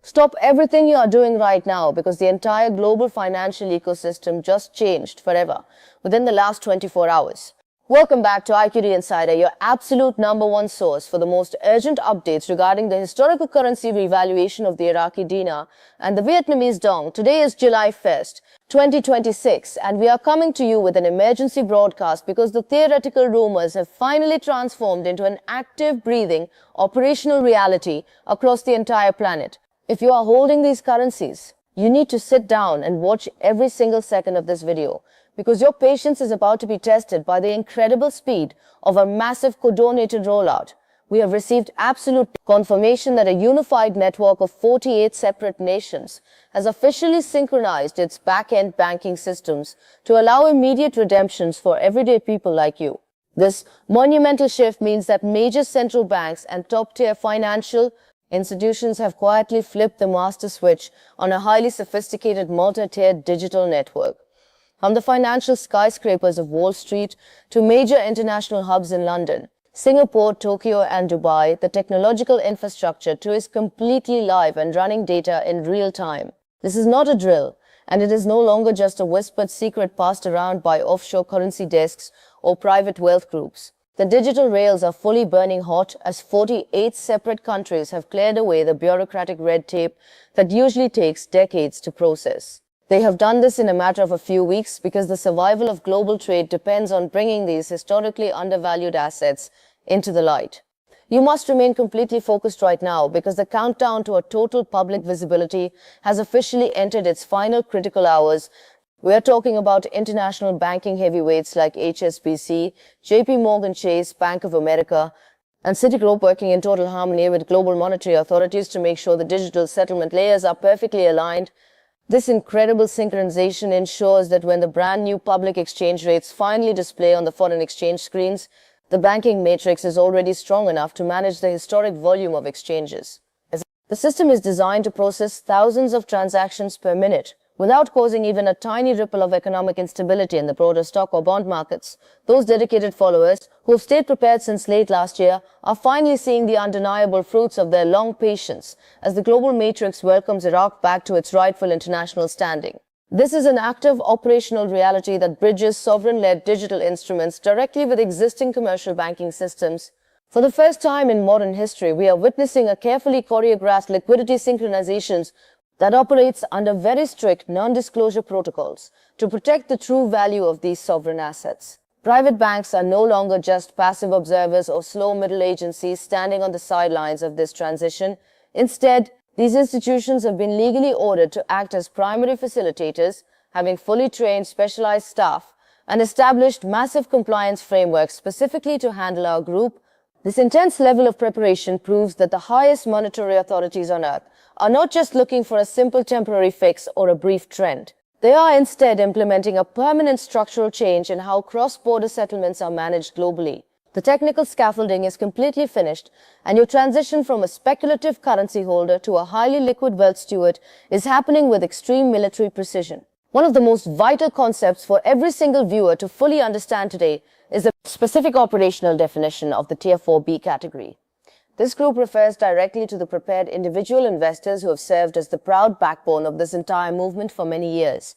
Stop everything you are doing right now because the entire global financial ecosystem just changed forever within the last 24 hours. Welcome back to IQD Insider, your absolute #1 source for the most urgent updates regarding the historical currency revaluation of the Iraqi dinar and the Vietnamese dong. Today is July 1st, 2026, and we are coming to you with an emergency broadcast because the theoretical rumors have finally transformed into an active, breathing, operational reality across the entire planet. If you are holding these currencies, you need to sit down and watch every single second of this video, because your patience is about to be tested by the incredible speed of a massive coordinated rollout. We have received absolute confirmation that a unified network of 48 separate nations has officially synchronized its back-end banking systems to allow immediate redemptions for everyday people like you. This monumental shift means that major central banks and top-tier financial institutions have quietly flipped the master switch on a highly sophisticated multi-tiered digital network. From the financial skyscrapers of Wall Street to major international hubs in London, Singapore, Tokyo, and Dubai, the technological infrastructure too is completely live and running data in real time. This is not a drill, and it is no longer just a whispered secret passed around by offshore currency desks or private wealth groups. The digital rails are fully burning hot as 48 separate countries have cleared away the bureaucratic red tape that usually takes decades to process. They have done this in a matter of a few weeks because the survival of global trade depends on bringing these historically undervalued assets into the light. You must remain completely focused right now because the countdown to a total public visibility has officially entered its final critical hours. We are talking about international banking heavyweights like HSBC, JP Morgan Chase, Bank of America, and Citigroup working in total harmony with global monetary authorities to make sure the digital settlement layers are perfectly aligned. This incredible synchronization ensures that when the brand new public exchange rates finally display on the foreign exchange screens, the banking matrix is already strong enough to manage the historic volume of exchanges. The system is designed to process thousands of transactions per minute without causing even a tiny ripple of economic instability in the broader stock or bond markets. Those dedicated followers who have stayed prepared since late last year are finally seeing the undeniable fruits of their long patience as the global matrix welcomes Iraq back to its rightful international standing. This is an active operational reality that bridges sovereign-led digital instruments directly with existing commercial banking systems. For the first time in modern history, we are witnessing a carefully choreographed liquidity synchronizations that operates under very strict non-disclosure protocols to protect the true value of these sovereign assets. Private banks are no longer just passive observers or slow middle agencies standing on the sidelines of this transition. Instead, these institutions have been legally ordered to act as primary facilitators, having fully trained specialized staff and established massive compliance frameworks specifically to handle our group. This intense level of preparation proves that the highest monetary authorities on earth are not just looking for a simple temporary fix or a brief trend. They are instead implementing a permanent structural change in how cross-border settlements are managed globally. The technical scaffolding is completely finished, and your transition from a speculative currency holder to a highly liquid wealth steward is happening with extreme military precision. One of the most vital concepts for every single viewer to fully understand today is the specific operational definition of the Tier 4B category. This group refers directly to the prepared individual investors who have served as the proud backbone of this entire movement for many years.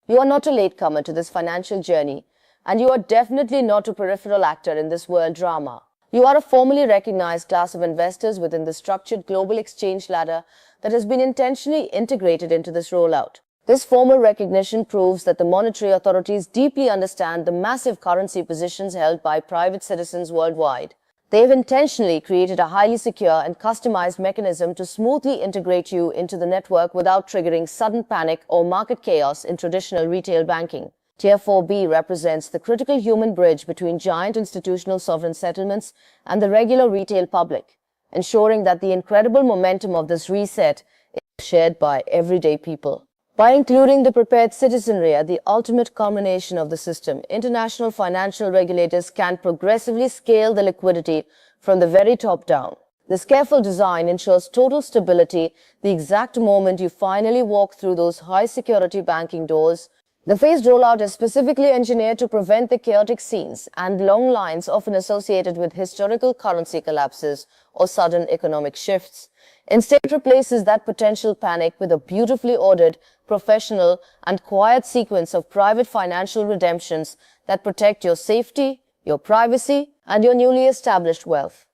You are not a latecomer to this financial journey, and you are definitely not a peripheral actor in this world drama. You are a formally recognized class of investors within the structured global exchange ladder that has been intentionally integrated into this rollout. This formal recognition proves that the monetary authorities deeply understand the massive currency positions held by private citizens worldwide. They have intentionally created a highly secure and customized mechanism to smoothly integrate you into the network without triggering sudden panic or market chaos in traditional retail banking. Tier 4B represents the critical human bridge between giant institutional sovereign settlements and the regular retail public, ensuring that the incredible momentum of this reset is shared by everyday people. By including the prepared citizenry at the ultimate culmination of the system, international financial regulators can progressively scale the liquidity from the very top down. This careful design ensures total stability the exact moment you finally walk through those high-security banking doors. The phased rollout is specifically engineered to prevent the chaotic scenes and long lines often associated with historical currency collapses or sudden economic shifts. Instead, it replaces that potential panic with a beautifully ordered, professional, and quiet sequence of private financial redemptions that protect your safety, your privacy, and your newly established wealth.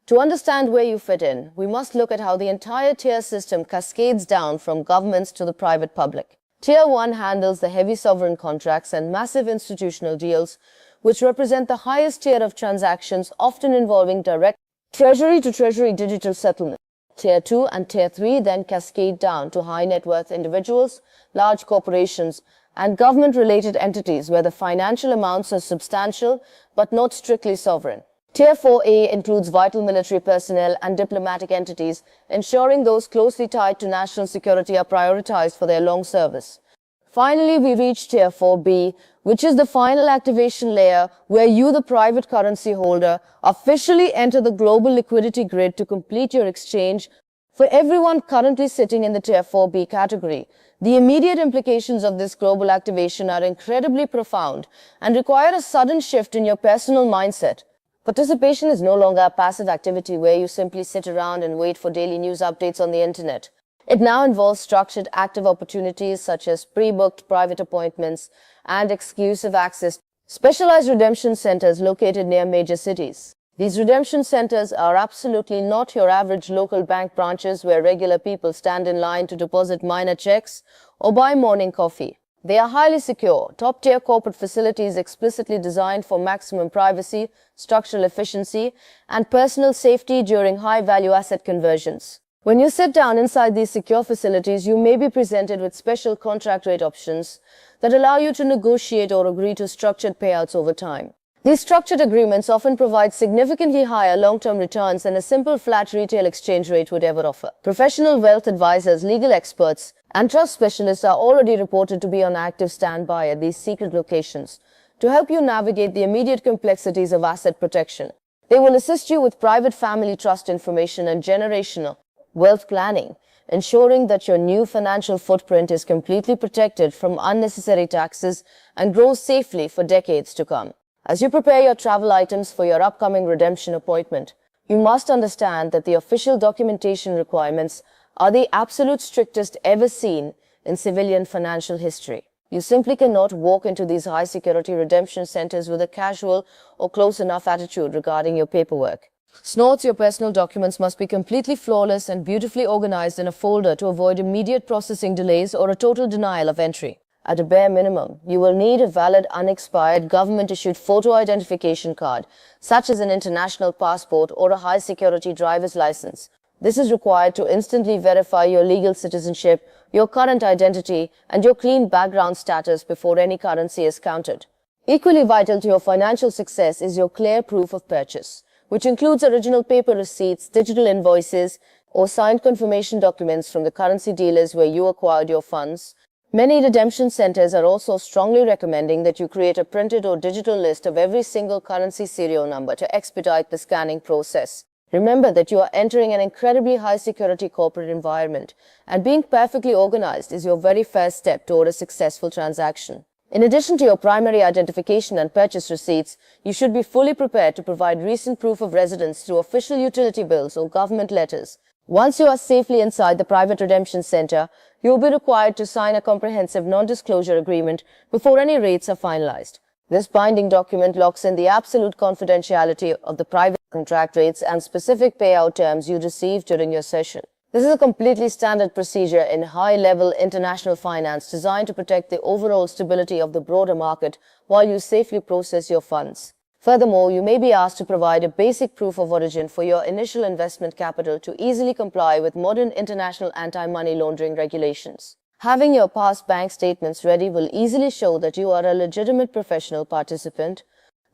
To understand where you fit in, we must look at how the entire tier system cascades down from governments to the private public. Tier 1 handles the heavy sovereign contracts and massive institutional deals, which represent the highest tier of transactions, often involving direct treasury-to-treasury digital settlement. Tier 2 and Tier 3 then cascade down to high net worth individuals, large corporations, and government-related entities where the financial amounts are substantial but not strictly sovereign. Tier 4A includes vital military personnel and diplomatic entities, ensuring those closely tied to national security are prioritized for their long service. Finally, we reach Tier 4B, which is the final activation layer where you, the private currency holder, officially enter the global liquidity grid to complete your exchange. For everyone currently sitting in the Tier 4B category, the immediate implications of this global activation are incredibly profound and require a sudden shift in your personal mindset. Participation is no longer a passive activity where you simply sit around and wait for daily news updates on the internet. It now involves structured active opportunities such as pre-booked private appointments and exclusive access to specialized redemption centers located near major cities. These redemption centers are absolutely not your average local bank branches where regular people stand in line to deposit minor checks or buy morning coffee. They are highly secure, top-tier corporate facilities explicitly designed for maximum privacy, structural efficiency, and personal safety during high-value asset conversions. When you sit down inside these secure facilities, you may be presented with special contract rate options that allow you to negotiate or agree to structured payouts over time. These structured agreements often provide significantly higher long-term returns than a simple flat retail exchange rate would ever offer. Professional wealth advisors, legal experts, and trust specialists are already reported to be on active standby at these secret locations to help you navigate the immediate complexities of asset protection. They will assist you with private family trust information and generational wealth planning, ensuring that your new financial footprint is completely protected from unnecessary taxes and grows safely for decades to come. As you prepare your travel items for your upcoming redemption appointment, you must understand that the official documentation requirements are the absolute strictest ever seen in civilian financial history. You simply cannot walk into these high-security redemption centers with a casual or close enough attitude regarding your paperwork. Notes, your personal documents must be completely flawless and beautifully organized in a folder to avoid immediate processing delays or a total denial of entry. At a bare minimum, you will need a valid, unexpired, government-issued photo identification card, such as an international passport or a high-security driver's license. This is required to instantly verify your legal citizenship, your current identity, and your clean background status before any currency is counted. Equally vital to your financial success is your clear proof of purchase, which includes original paper receipts, digital invoices, or signed confirmation documents from the currency dealers where you acquired your funds. Many redemption centers are also strongly recommending that you create a printed or digital list of every single currency serial number to expedite the scanning process. Remember that you are entering an incredibly high-security corporate environment, and being perfectly organized is your very first step toward a successful transaction. In addition to your primary identification and purchase receipts, you should be fully prepared to provide recent proof of residence through official utility bills or government letters. Once you are safely inside the private redemption center, you will be required to sign a comprehensive non-disclosure agreement before any rates are finalized. This binding document locks in the absolute confidentiality of the private contract rates and specific payout terms you receive during your session. This is a completely standard procedure in high-level international finance designed to protect the overall stability of the broader market while you safely process your funds. Furthermore, you may be asked to provide a basic proof of origin for your initial investment capital to easily comply with modern international anti-money laundering regulations. Having your past bank statements ready will easily show that you are a legitimate professional participant.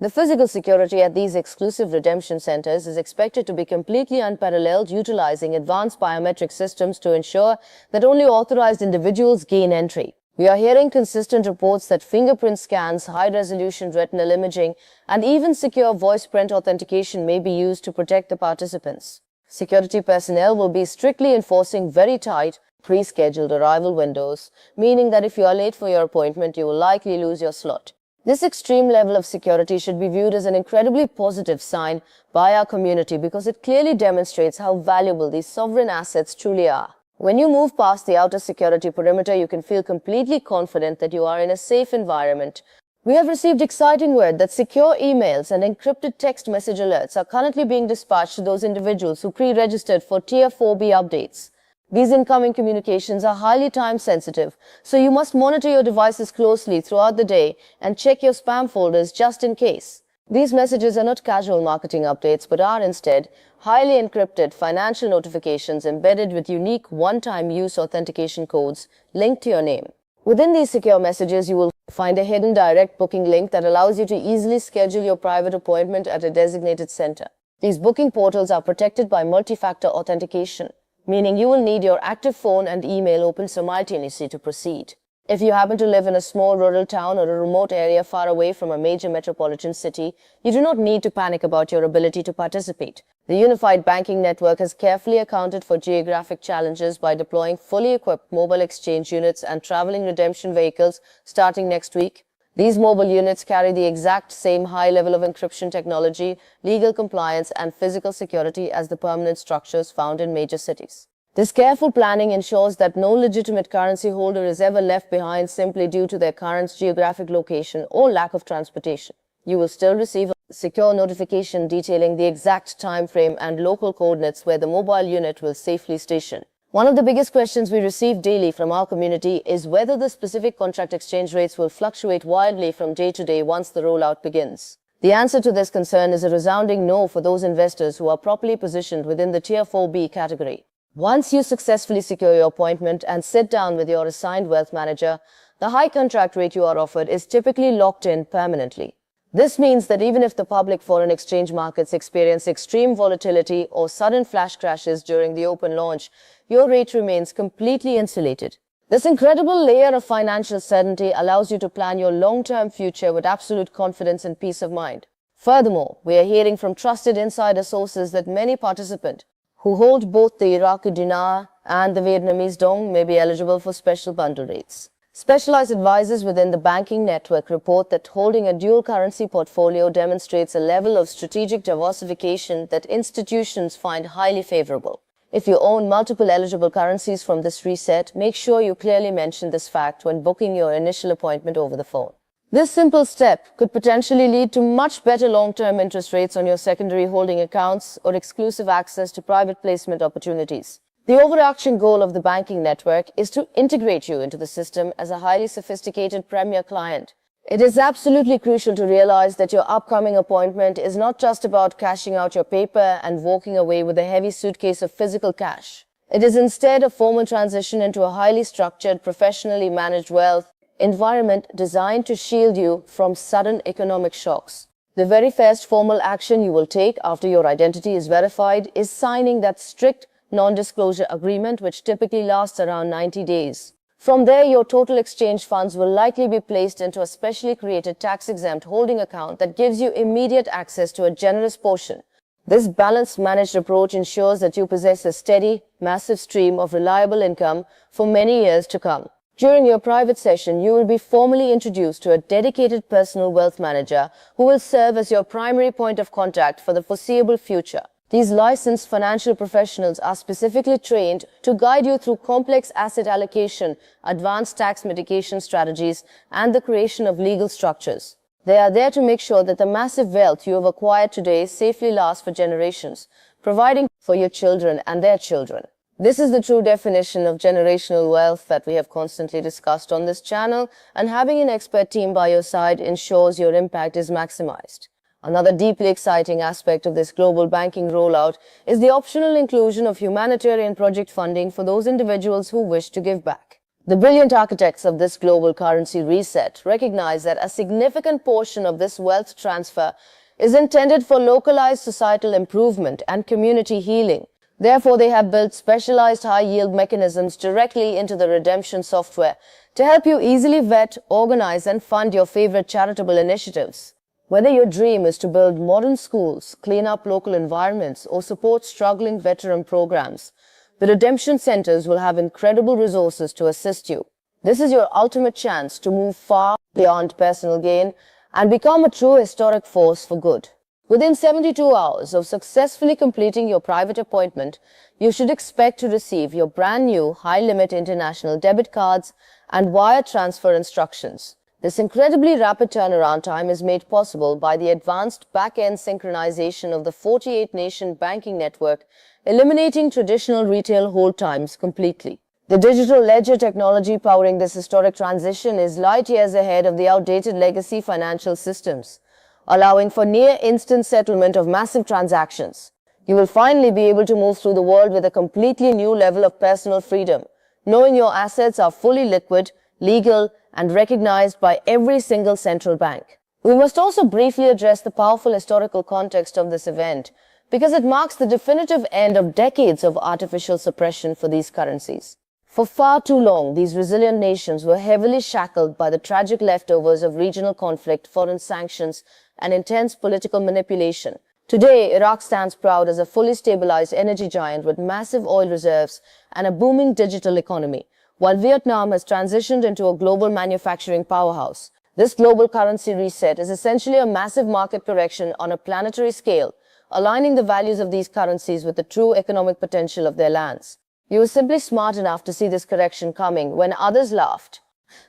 The physical security at these exclusive redemption centers is expected to be completely unparalleled, utilizing advanced biometric systems to ensure that only authorized individuals gain entry. We are hearing consistent reports that fingerprint scans, high-resolution retinal imaging, and even secure voice print authentication may be used to protect the participants. Security personnel will be strictly enforcing very tight, pre-scheduled arrival windows, meaning that if you are late for your appointment, you will likely lose your slot. This extreme level of security should be viewed as an incredibly positive sign by our community because it clearly demonstrates how valuable these sovereign assets truly are. When you move past the outer security perimeter, you can feel completely confident that you are in a safe environment. We have received exciting word that secure emails and encrypted text message alerts are currently being dispatched to those individuals who pre-registered for Tier 4B updates. These incoming communications are highly time sensitive, so you must monitor your devices closely throughout the day and check your spam folders just in case. These messages are not casual marketing updates but are instead highly encrypted financial notifications embedded with unique one-time use authentication codes linked to your name. Within these secure messages, you will find a hidden direct booking link that allows you to easily schedule your private appointment at a designated center. These booking portals are protected by multi-factor authentication, meaning you will need your active phone and email open simultaneously to proceed. If you happen to live in a small rural town or a remote area far away from a major metropolitan city, you do not need to panic about your ability to participate. The unified banking network has carefully accounted for geographic challenges by deploying fully equipped mobile exchange units and traveling redemption vehicles starting next week. These mobile units carry the exact same high level of encryption technology, legal compliance, and physical security as the permanent structures found in major cities. This careful planning ensures that no legitimate currency holder is ever left behind simply due to their current geographic location or lack of transportation. You will still receive a secure notification detailing the exact time frame and local coordinates where the mobile unit will safely station. One of the biggest questions we receive daily from our community is whether the specific contract exchange rates will fluctuate wildly from day to day once the rollout begins. The answer to this concern is a resounding no for those investors who are properly positioned within the Tier 4B category. Once you successfully secure your appointment and sit down with your assigned wealth manager, the high contract rate you are offered is typically locked in permanently. This means that even if the public foreign exchange markets experience extreme volatility or sudden flash crashes during the open launch, your rate remains completely insulated. This incredible layer of financial certainty allows you to plan your long-term future with absolute confidence and peace of mind. Furthermore, we are hearing from trusted insider sources that many participants who hold both the Iraqi Dinar and the Vietnamese Dong may be eligible for special bundle rates. Specialized advisors within the banking network report that holding a dual currency portfolio demonstrates a level of strategic diversification that institutions find highly favorable. If you own multiple eligible currencies from this reset, make sure you clearly mention this fact when booking your initial appointment over the phone. This simple step could potentially lead to much better long-term interest rates on your secondary holding accounts or exclusive access to private placement opportunities. The overarching goal of the banking network is to integrate you into the system as a highly sophisticated premier client. It is absolutely crucial to realize that your upcoming appointment is not just about cashing out your paper and walking away with a heavy suitcase of physical cash. It is instead a formal transition into a highly structured, professionally managed wealth environment designed to shield you from sudden economic shocks. The very first formal action you will take after your identity is verified is signing that strict non-disclosure agreement, which typically lasts around 90 days. From there, your total exchange funds will likely be placed into a specially created tax-exempt holding account that gives you immediate access to a generous portion. This balanced managed approach ensures that you possess a steady, massive stream of reliable income for many years to come. During your private session, you will be formally introduced to a dedicated personal wealth manager who will serve as your primary point of contact for the foreseeable future. These licensed financial professionals are specifically trained to guide you through complex asset allocation, advanced tax mitigation strategies, and the creation of legal structures. They are there to make sure that the massive wealth you have acquired today safely lasts for generations, providing for your children and their children. This is the true definition of generational wealth that we have constantly discussed on this channel, and having an expert team by your side ensures your impact is maximized. Another deeply exciting aspect of this global banking rollout is the optional inclusion of humanitarian project funding for those individuals who wish to give back. The brilliant architects of this global currency reset recognize that a significant portion of this wealth transfer is intended for localized societal improvement and community healing. Therefore, they have built specialized high-yield mechanisms directly into the redemption software to help you easily vet, organize, and fund your favorite charitable initiatives. Whether your dream is to build modern schools, clean up local environments, or support struggling veteran programs, the redemption centers will have incredible resources to assist you. This is your ultimate chance to move far beyond personal gain and become a true historic force for good. Within 72 hours of successfully completing your private appointment, you should expect to receive your brand new high-limit international debit cards and wire transfer instructions. This incredibly rapid turnaround time is made possible by the advanced back-end synchronization of the 48-nation banking network, eliminating traditional retail hold times completely. The digital ledger technology powering this historic transition is light years ahead of the outdated legacy financial systems, allowing for near-instant settlement of massive transactions. You will finally be able to move through the world with a completely new level of personal freedom, knowing your assets are fully liquid, legal, and recognized by every single central bank. We must also briefly address the powerful historical context of this event, because it marks the definitive end of decades of artificial suppression for these currencies. For far too long, these resilient nations were heavily shackled by the tragic leftovers of regional conflict, foreign sanctions, and intense political manipulation. Today, Iraq stands proud as a fully stabilized energy giant with massive oil reserves and a booming digital economy, while Vietnam has transitioned into a global manufacturing powerhouse. This global currency reset is essentially a massive market correction on a planetary scale, aligning the values of these currencies with the true economic potential of their lands. You were simply smart enough to see this correction coming when others laughed.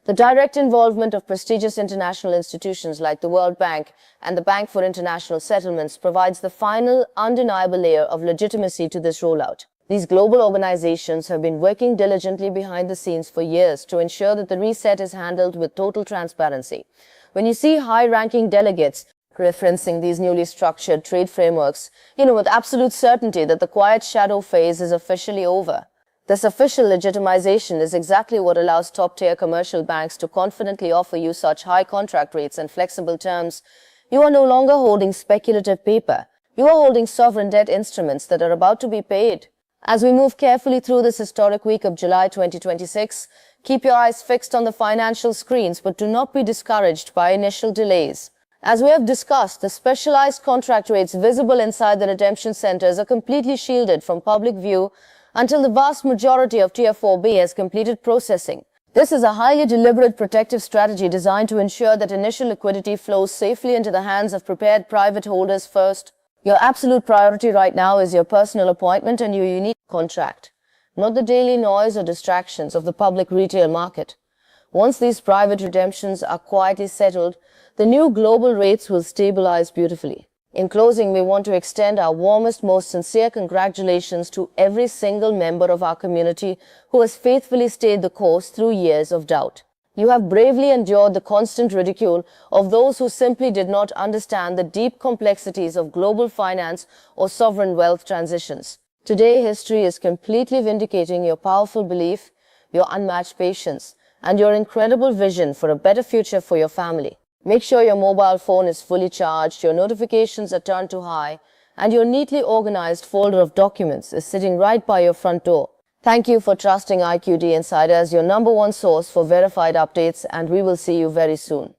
The direct involvement of prestigious international institutions like the World Bank and the Bank for International Settlements provides the final, undeniable layer of legitimacy to this rollout. These global organizations have been working diligently behind the scenes for years to ensure that the reset is handled with total transparency. When you see high-ranking delegates referencing these newly structured trade frameworks, you know with absolute certainty that the quiet shadow phase is officially over. This official legitimization is exactly what allows top-tier commercial banks to confidently offer you such high contract rates and flexible terms. You are no longer holding speculative paper. You are holding sovereign debt instruments that are about to be paid. As we move carefully through this historic week of July 2026, keep your eyes fixed on the financial screens, but do not be discouraged by initial delays. As we have discussed, the specialized contract rates visible inside the redemption centers are completely shielded from public view until the vast majority of Tier 4B has completed processing. This is a highly deliberate protective strategy designed to ensure that initial liquidity flows safely into the hands of prepared private holders first. Your absolute priority right now is your personal appointment and your unique contract, not the daily noise or distractions of the public retail market. Once these private redemptions are quietly settled, the new global rates will stabilize beautifully. In closing, we want to extend our warmest, most sincere congratulations to every single member of our community who has faithfully stayed the course through years of doubt. You have bravely endured the constant ridicule of those who simply did not understand the deep complexities of global finance or sovereign wealth transitions. Today, history is completely vindicating your powerful belief, your unmatched patience, and your incredible vision for a better future for your family. Make sure your mobile phone is fully charged, your notifications are turned to high, and your neatly organized folder of documents is sitting right by your front door. Thank you for trusting IQD Insider as your #1 source for verified updates, and we will see you very soon.